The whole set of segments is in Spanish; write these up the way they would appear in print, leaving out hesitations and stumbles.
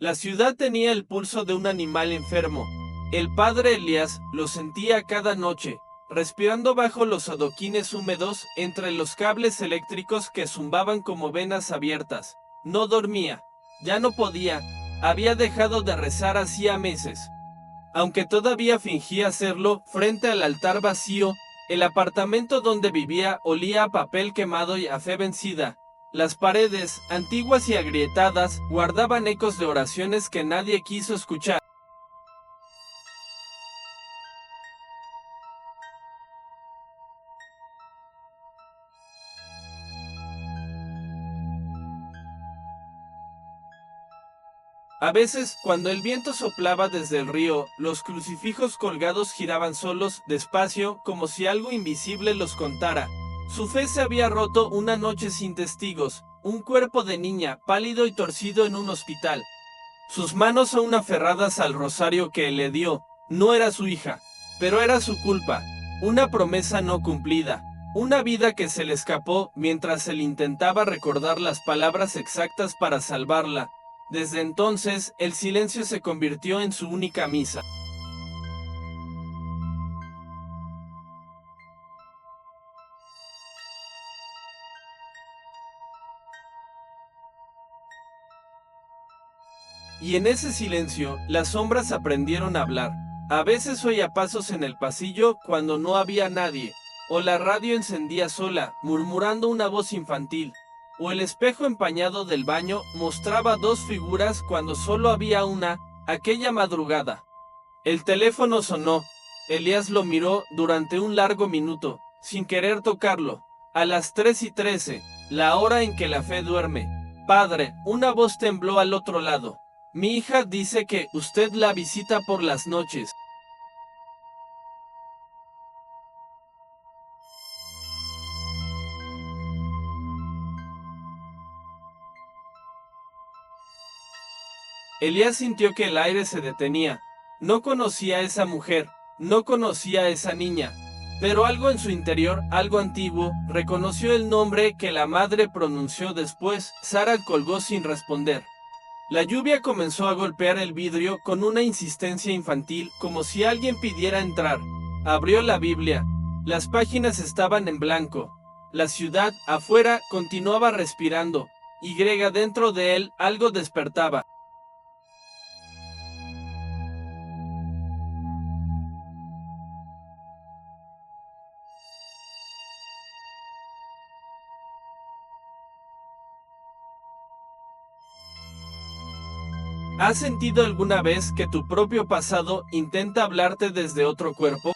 La ciudad tenía el pulso de un animal enfermo. El padre Elías lo sentía cada noche, respirando bajo los adoquines húmedos entre los cables eléctricos que zumbaban como venas abiertas. No dormía, ya no podía, había dejado de rezar hacía meses. Aunque todavía fingía hacerlo, frente al altar vacío, el apartamento donde vivía olía a papel quemado y a fe vencida. Las paredes, antiguas y agrietadas, guardaban ecos de oraciones que nadie quiso escuchar. A veces, cuando el viento soplaba desde el río, los crucifijos colgados giraban solos, despacio, como si algo invisible los contara. Su fe se había roto una noche sin testigos, un cuerpo de niña, pálido y torcido en un hospital. Sus manos aún aferradas al rosario que le dio. No era su hija, pero era su culpa. Una promesa no cumplida. Una vida que se le escapó mientras él intentaba recordar las palabras exactas para salvarla. Desde entonces, el silencio se convirtió en su única misa. Y en ese silencio, las sombras aprendieron a hablar. A veces oía pasos en el pasillo cuando no había nadie, o la radio encendía sola, murmurando una voz infantil, o el espejo empañado del baño mostraba dos figuras cuando solo había una, aquella madrugada. El teléfono sonó. Elías lo miró durante un largo minuto, sin querer tocarlo. A las 3:13, la hora en que la fe duerme. Padre, una voz tembló al otro lado. Mi hija dice que usted la visita por las noches. Elías sintió que el aire se detenía. No conocía a esa mujer, no conocía a esa niña, pero algo en su interior, algo antiguo, reconoció el nombre que la madre pronunció después. Sara colgó sin responder. La lluvia comenzó a golpear el vidrio con una insistencia infantil, como si alguien pidiera entrar. Abrió la Biblia. Las páginas estaban en blanco. La ciudad, afuera, continuaba respirando. Y dentro de él, algo despertaba. ¿Has sentido alguna vez que tu propio pasado intenta hablarte desde otro cuerpo?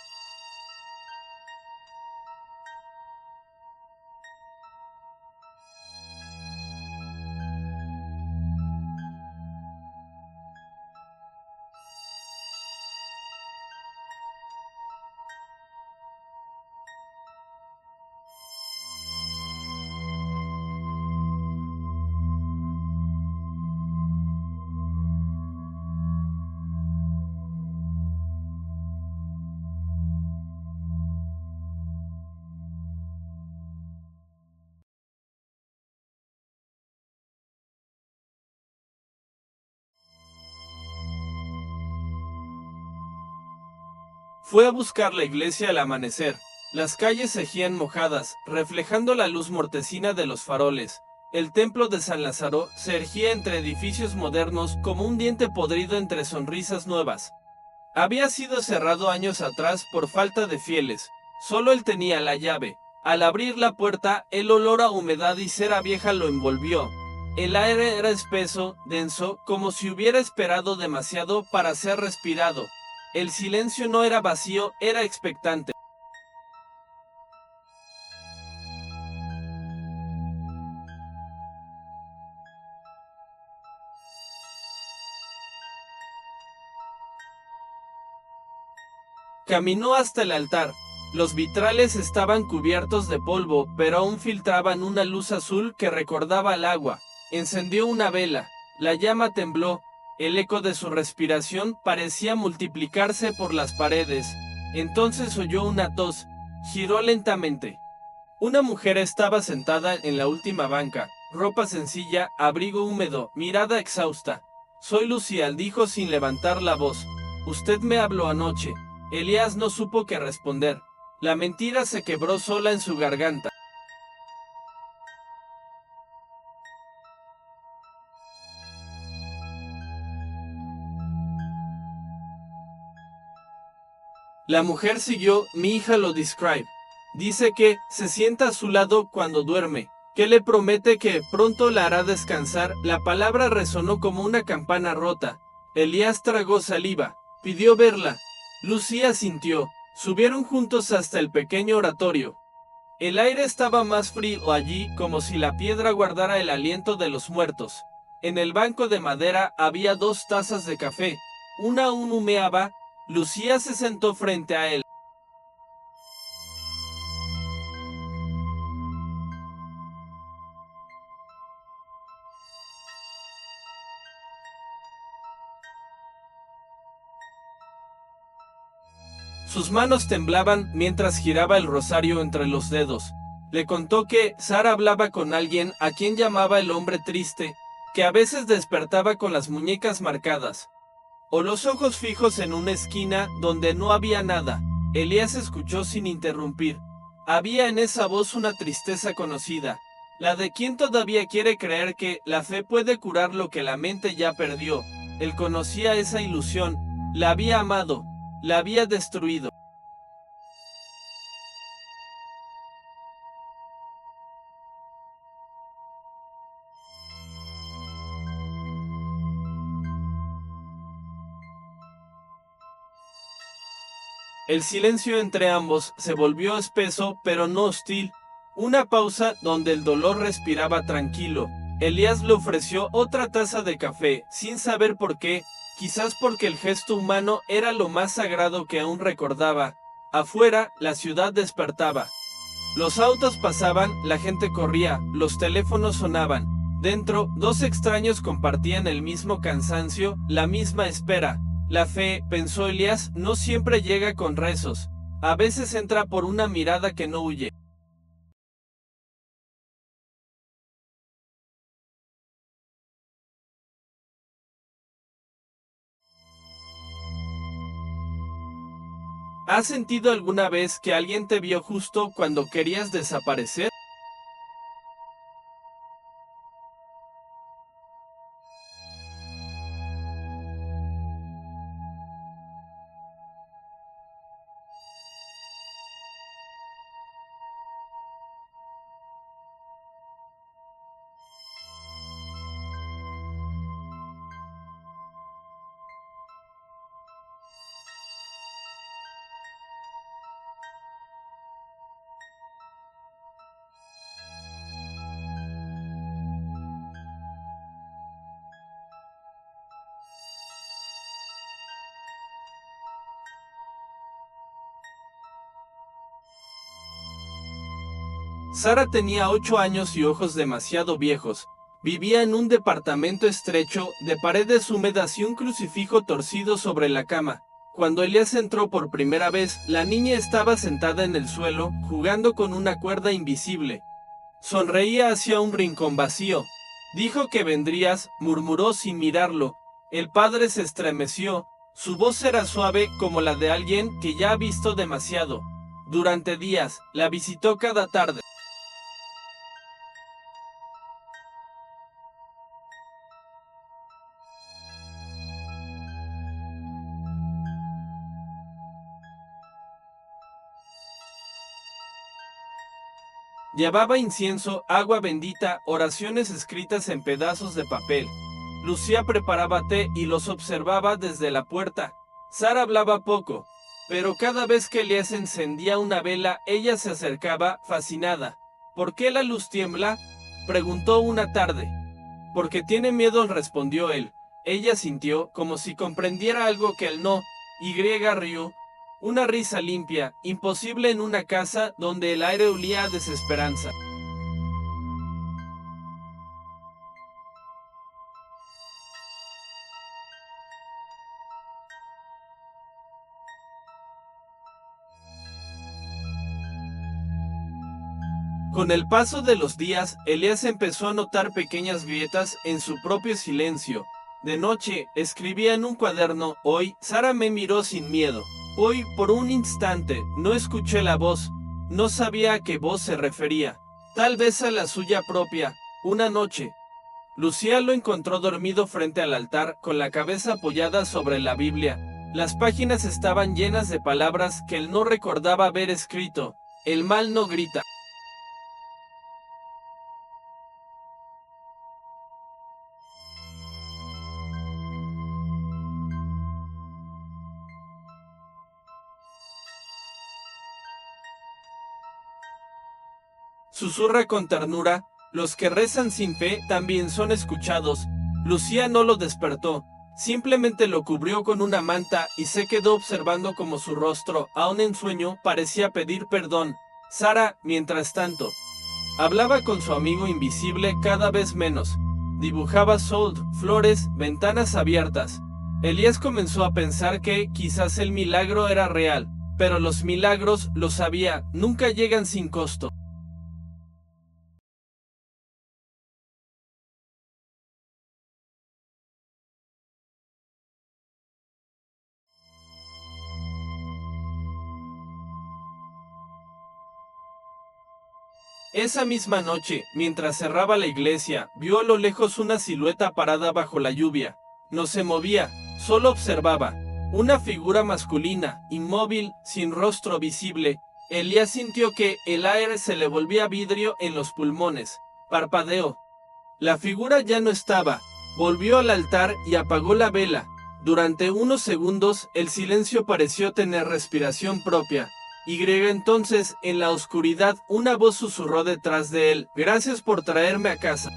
Fue a buscar la iglesia al amanecer. Las calles seguían mojadas, reflejando la luz mortecina de los faroles. El templo de San Lázaro se erguía entre edificios modernos como un diente podrido entre sonrisas nuevas. Había sido cerrado años atrás por falta de fieles. Solo él tenía la llave. Al abrir la puerta, el olor a humedad y cera vieja lo envolvió. El aire era espeso, denso, como si hubiera esperado demasiado para ser respirado. El silencio no era vacío, era expectante. Caminó hasta el altar. Los vitrales estaban cubiertos de polvo, pero aún filtraban una luz azul que recordaba al agua. Encendió una vela. La llama tembló. El eco de su respiración parecía multiplicarse por las paredes. Entonces oyó una tos. Giró lentamente. Una mujer estaba sentada en la última banca, ropa sencilla, abrigo húmedo, mirada exhausta. Soy Lucía, dijo sin levantar la voz. Usted me habló anoche. Elías no supo qué responder. La mentira se quebró sola en su garganta. La mujer siguió, mi hija lo describe. Dice que se sienta a su lado cuando duerme, que le promete que pronto la hará descansar. La palabra resonó como una campana rota. Elías tragó saliva, pidió verla. Lucía sintió. Subieron juntos hasta el pequeño oratorio. El aire estaba más frío allí, como si la piedra guardara el aliento de los muertos. En el banco de madera había 2 tazas de café. Una aún humeaba. Lucía se sentó frente a él. Sus manos temblaban mientras giraba el rosario entre los dedos. Le contó que Sara hablaba con alguien a quien llamaba el hombre triste, que a veces despertaba con las muñecas marcadas, o los ojos fijos en una esquina donde no había nada. Elías escuchó sin interrumpir. Había en esa voz una tristeza conocida, la de quien todavía quiere creer que la fe puede curar lo que la mente ya perdió. Él conocía esa ilusión, la había amado, la había destruido. El silencio entre ambos se volvió espeso pero no hostil. Una pausa donde el dolor respiraba tranquilo. Elías le ofreció otra taza de café, sin saber por qué, quizás porque el gesto humano era lo más sagrado que aún recordaba. Afuera, la ciudad despertaba. Los autos pasaban, la gente corría, los teléfonos sonaban. Dentro, 2 extraños compartían el mismo cansancio, la misma espera. La fe, pensó Elías, no siempre llega con rezos. A veces entra por una mirada que no huye. ¿Has sentido alguna vez que alguien te vio justo cuando querías desaparecer? Sara tenía 8 años y ojos demasiado viejos. Vivía en un departamento estrecho, de paredes húmedas y un crucifijo torcido sobre la cama. Cuando Elías entró por primera vez, la niña estaba sentada en el suelo, jugando con una cuerda invisible. Sonreía hacia un rincón vacío. Dijo que vendrías, murmuró sin mirarlo. El padre se estremeció. Su voz era suave como la de alguien que ya ha visto demasiado. Durante días, la visitó cada tarde. Llevaba incienso, agua bendita, oraciones escritas en pedazos de papel. Lucía preparaba té y los observaba desde la puerta. Sara hablaba poco, pero cada vez que Elías encendía una vela, ella se acercaba, fascinada. ¿Por qué la luz tiembla?, preguntó una tarde. Porque tiene miedo, respondió él. Ella sintió como si comprendiera algo que él no. Y rió. Una risa limpia, imposible en una casa donde el aire olía a desesperanza. Con el paso de los días, Elías empezó a notar pequeñas grietas en su propio silencio. De noche, escribía en un cuaderno: hoy, Sara me miró sin miedo. Hoy, por un instante, no escuché la voz. No sabía a qué voz se refería. Tal vez a la suya propia. Una noche. Lucía lo encontró dormido frente al altar, con la cabeza apoyada sobre la Biblia. Las páginas estaban llenas de palabras que él no recordaba haber escrito. El mal no grita. Susurra con ternura: los que rezan sin fe también son escuchados. Lucía no lo despertó, simplemente lo cubrió con una manta y se quedó observando cómo su rostro, aún en sueño, parecía pedir perdón. Sara, mientras tanto, hablaba con su amigo invisible cada vez menos. Dibujaba sol, flores, ventanas abiertas. Elías comenzó a pensar que quizás el milagro era real, pero los milagros, lo sabía, nunca llegan sin costo. Esa misma noche, mientras cerraba la iglesia, vio a lo lejos una silueta parada bajo la lluvia. No se movía, solo observaba. Una figura masculina, inmóvil, sin rostro visible. Elías sintió que el aire se le volvía vidrio en los pulmones. Parpadeó. La figura ya no estaba. Volvió al altar y apagó la vela. Durante unos segundos, el silencio pareció tener respiración propia. Entonces, en la oscuridad, una voz susurró detrás de él: gracias por traerme a casa.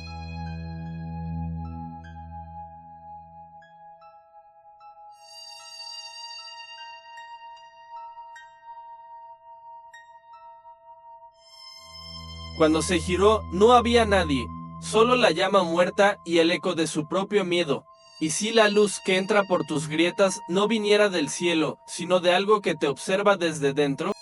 Cuando se giró, no había nadie, solo la llama muerta y el eco de su propio miedo. ¿Y si la luz que entra por tus grietas no viniera del cielo, sino de algo que te observa desde dentro?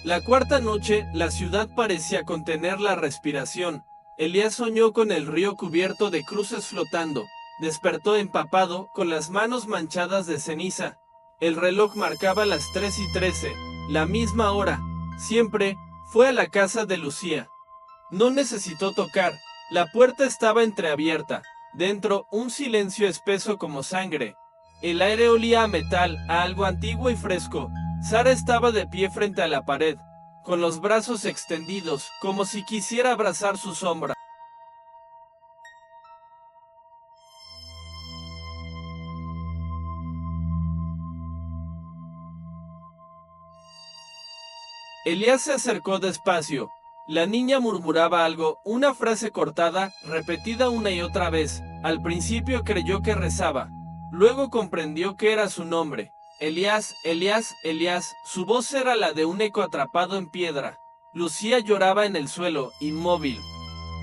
La cuarta noche, la ciudad parecía contener la respiración. Elías soñó con el río cubierto de cruces flotando. Despertó empapado, con las manos manchadas de ceniza. El reloj marcaba las 3:13, la misma hora. Siempre fue a la casa de Lucía. No necesitó tocar. La puerta estaba entreabierta. Dentro, un silencio espeso como sangre. El aire olía a metal, a algo antiguo y fresco. Sara estaba de pie frente a la pared, con los brazos extendidos, como si quisiera abrazar su sombra. Elías se acercó despacio. La niña murmuraba algo, una frase cortada, repetida una y otra vez. Al principio creyó que rezaba. Luego comprendió que era su nombre. Elías, Elías, Elías. Su voz era la de un eco atrapado en piedra. Lucía lloraba en el suelo, inmóvil,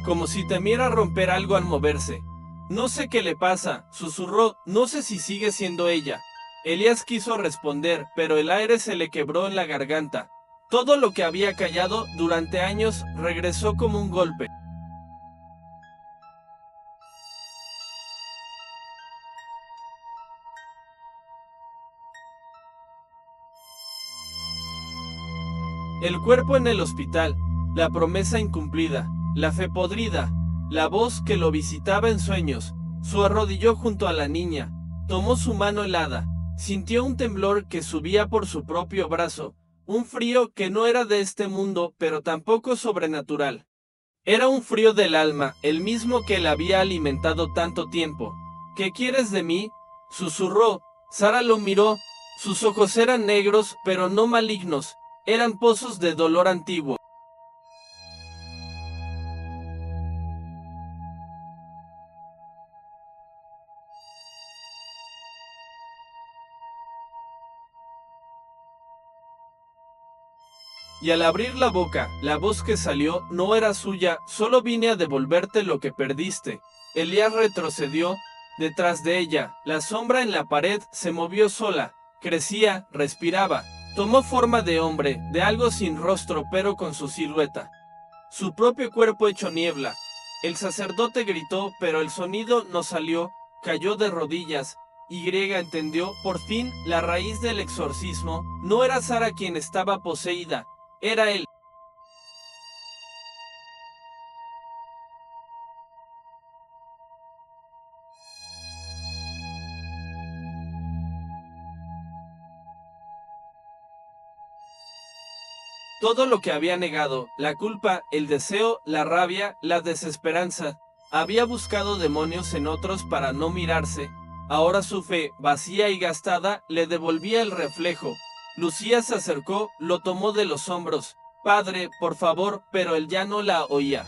como si temiera romper algo al moverse. No sé qué le pasa, susurró, no sé si sigue siendo ella. Elías quiso responder, pero el aire se le quebró en la garganta. Todo lo que había callado durante años regresó como un golpe. El cuerpo en el hospital, la promesa incumplida, la fe podrida, la voz que lo visitaba en sueños. Se arrodilló junto a la niña, tomó su mano helada, sintió un temblor que subía por su propio brazo, un frío que no era de este mundo, pero tampoco sobrenatural. Era un frío del alma, el mismo que la había alimentado tanto tiempo. ¿Qué quieres de mí?, susurró. Sara lo miró. Sus ojos eran negros, pero no malignos, eran pozos de dolor antiguo. Y al abrir la boca, la voz que salió no era suya, solo vine a devolverte lo que perdiste. Elías retrocedió. Detrás de ella, la sombra en la pared se movió sola, crecía, respiraba. Tomó forma de hombre, de algo sin rostro pero con su silueta. Su propio cuerpo hecho niebla. El sacerdote gritó, pero el sonido no salió, cayó de rodillas. Y entendió, por fin, la raíz del exorcismo. No era Sara quien estaba poseída, era él. Todo lo que había negado, la culpa, el deseo, la rabia, la desesperanza, había buscado demonios en otros para no mirarse. Ahora su fe, vacía y gastada, le devolvía el reflejo. Lucía se acercó, lo tomó de los hombros. Padre, por favor, pero él ya no la oía.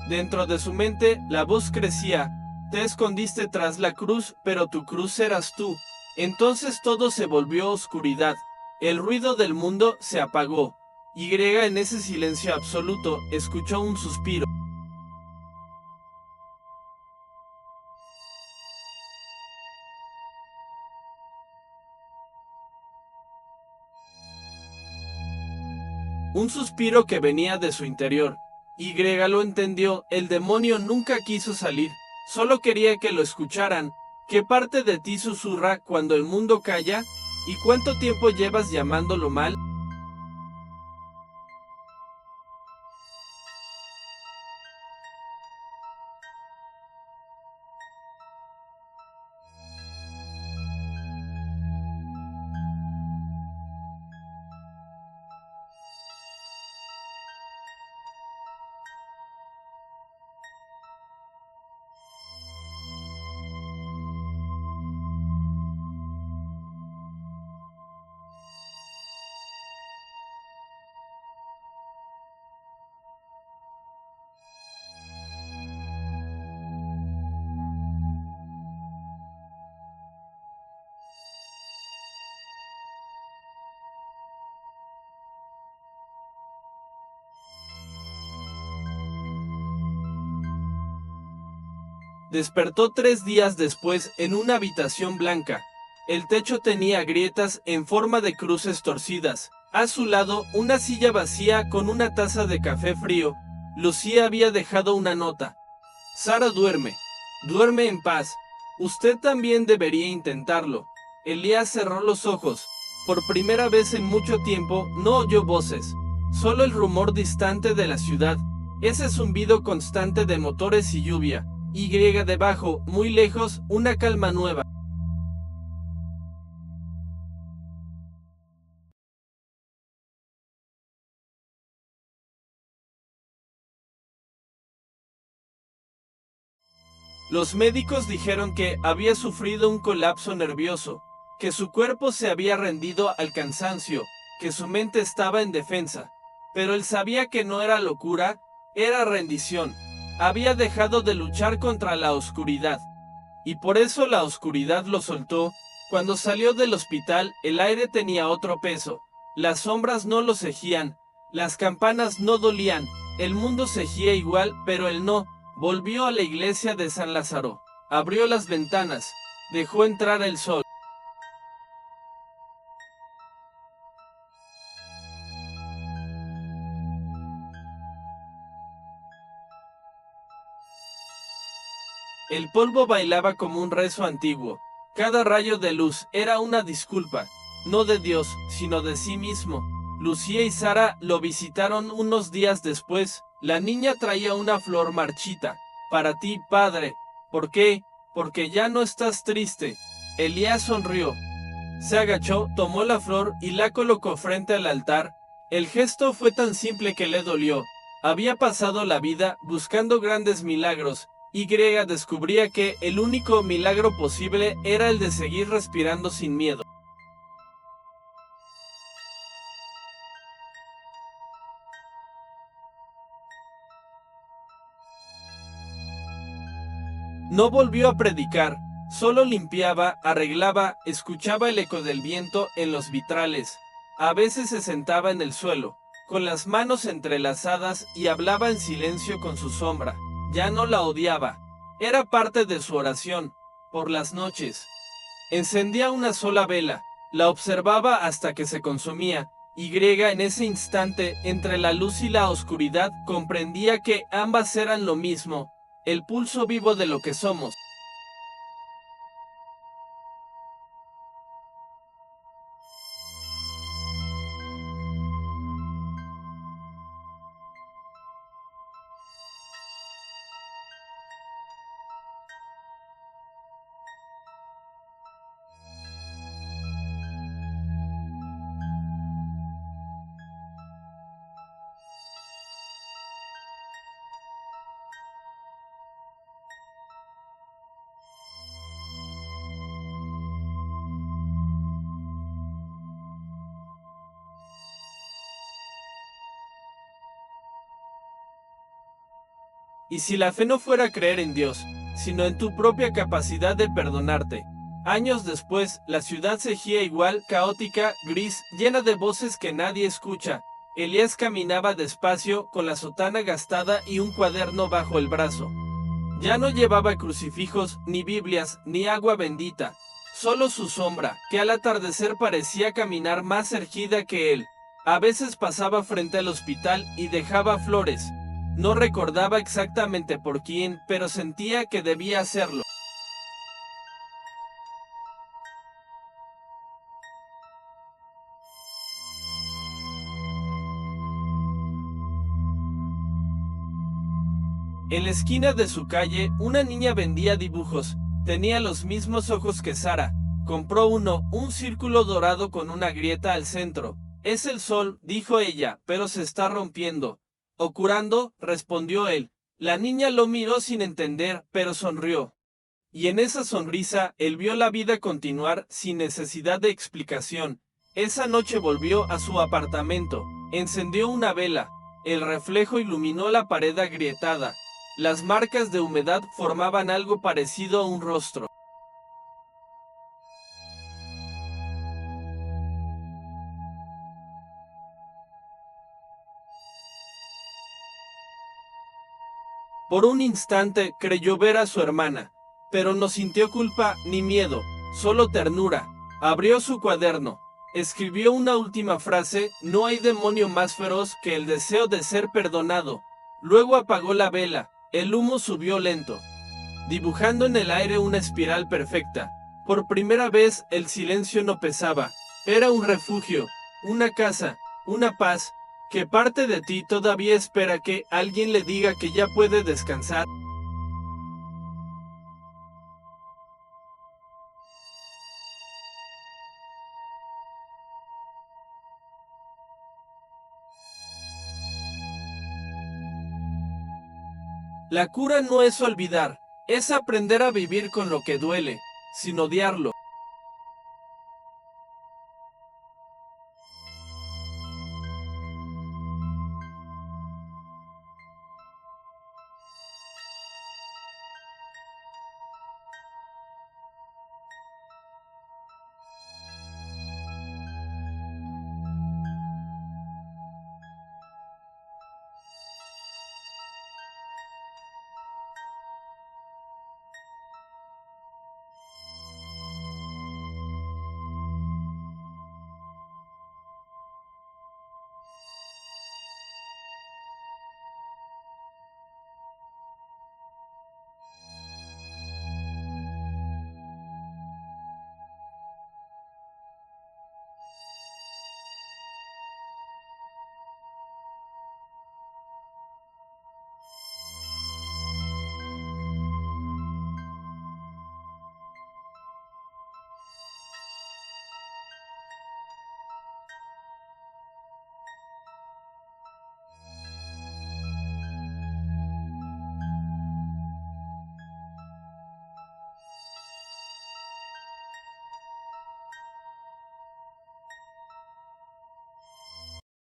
Dentro de su mente, la voz crecía. Te escondiste tras la cruz, pero tu cruz eras tú. Entonces todo se volvió oscuridad. El ruido del mundo se apagó. Y en ese silencio absoluto escuchó un suspiro. Un suspiro que venía de su interior. Y lo entendió, el demonio nunca quiso salir, solo quería que lo escucharan. ¿Qué parte de ti susurra cuando el mundo calla? ¿Y cuánto tiempo llevas llamándolo mal? Despertó 3 días después en una habitación blanca. El techo tenía grietas en forma de cruces torcidas. A su lado, una silla vacía con una taza de café frío. Lucía había dejado una nota. Sara duerme. Duerme en paz. Usted también debería intentarlo. Elías cerró los ojos. Por primera vez en mucho tiempo no oyó voces. Solo el rumor distante de la ciudad. Ese zumbido constante de motores y lluvia. Y debajo, muy lejos, una calma nueva. Los médicos dijeron que había sufrido un colapso nervioso, que su cuerpo se había rendido al cansancio, que su mente estaba en defensa. Pero él sabía que no era locura, era rendición. Había dejado de luchar contra la oscuridad. Y por eso la oscuridad lo soltó. Cuando salió del hospital, el aire tenía otro peso. Las sombras no lo cegían, las campanas no dolían, el mundo cegía igual, pero él no. Volvió a la iglesia de San Lázaro, abrió las ventanas, dejó entrar el sol. El polvo bailaba como un rezo antiguo. Cada rayo de luz era una disculpa, no de Dios, sino de sí mismo. Lucía y Sara lo visitaron unos días después. La niña traía una flor marchita. Para ti, padre. ¿Por qué? Porque ya no estás triste. Elías sonrió. Se agachó, tomó la flor y la colocó frente al altar. El gesto fue tan simple que le dolió. Había pasado la vida buscando grandes milagros, y Griega descubría que el único milagro posible era el de seguir respirando sin miedo. No volvió a predicar, solo limpiaba, arreglaba, escuchaba el eco del viento en los vitrales. A veces se sentaba en el suelo, con las manos entrelazadas y hablaba en silencio con su sombra. Ya no la odiaba. Era parte de su oración. Por las noches, encendía una sola vela, la observaba hasta que se consumía, y Griega en ese instante, entre la luz y la oscuridad, comprendía que ambas eran lo mismo, el pulso vivo de lo que somos. Y si la fe no fuera creer en Dios, sino en tu propia capacidad de perdonarte. Años después, la ciudad seguía igual, caótica, gris, llena de voces que nadie escucha. Elías caminaba despacio, con la sotana gastada y un cuaderno bajo el brazo. Ya no llevaba crucifijos, ni Biblias, ni agua bendita. Solo su sombra, que al atardecer parecía caminar más erguida que él. A veces pasaba frente al hospital y dejaba flores. No recordaba exactamente por quién, pero sentía que debía hacerlo. En la esquina de su calle, una niña vendía dibujos. Tenía los mismos ojos que Sara. Compró uno, un círculo dorado con una grieta al centro. Es el sol, dijo ella, pero se está rompiendo. O curando, respondió él. La niña lo miró sin entender, pero sonrió. Y en esa sonrisa, él vio la vida continuar sin necesidad de explicación. Esa noche volvió a su apartamento, encendió una vela. El reflejo iluminó la pared agrietada. Las marcas de humedad formaban algo parecido a un rostro. Por un instante creyó ver a su hermana, pero no sintió culpa ni miedo, solo ternura. Abrió su cuaderno, escribió una última frase: no hay demonio más feroz que el deseo de ser perdonado. Luego apagó la vela, el humo subió lento, dibujando en el aire una espiral perfecta. Por primera vez el silencio no pesaba, era un refugio, una casa, una paz, que parte de ti todavía espera que alguien le diga que ya puede descansar. La cura no es olvidar, es aprender a vivir con lo que duele, sin odiarlo.